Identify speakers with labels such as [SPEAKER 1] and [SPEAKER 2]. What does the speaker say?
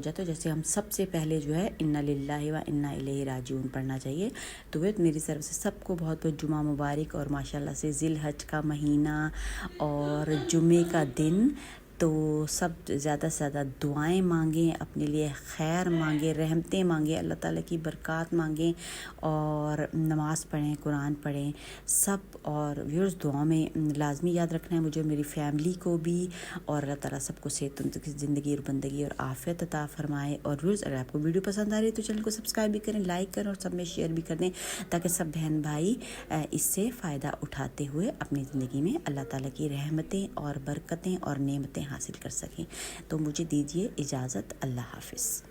[SPEAKER 1] تو جیسے ہم سب سے پہلے جو ہے انا للہ و انا الیہ راجعون پڑھنا چاہیے. تو میری طرف سے سب کو بہت بہت جمعہ مبارک، اور ماشاءاللہ سے ذی الحج کا مہینہ اور جمعے کا دن. تو سب زیادہ سے زیادہ دعائیں مانگیں، اپنے لیے خیر مانگیں، رحمتیں مانگیں، اللہ تعالیٰ کی برکات مانگیں، اور نماز پڑھیں، قرآن پڑھیں سب. اور ویورز دعاؤں میں لازمی یاد رکھنا ہے مجھے، میری فیملی کو بھی، اور اللہ تعالیٰ سب کو صحت زندگی اور بندگی اور عافیت عطا فرمائے. اور ویورز اگر آپ کو ویڈیو پسند آ رہی ہے تو چینل کو سبسکرائب بھی کریں، لائک کریں، اور سب میں شیئر بھی کر دیں، تاکہ سب بہن بھائی اس سے فائدہ اٹھاتے ہوئے اپنی زندگی میں اللہ تعالیٰ کی رحمتیں اور برکتیں اور نعمتیں حاصل کر سکیں. تو مجھے دیجیے اجازت. اللہ حافظ.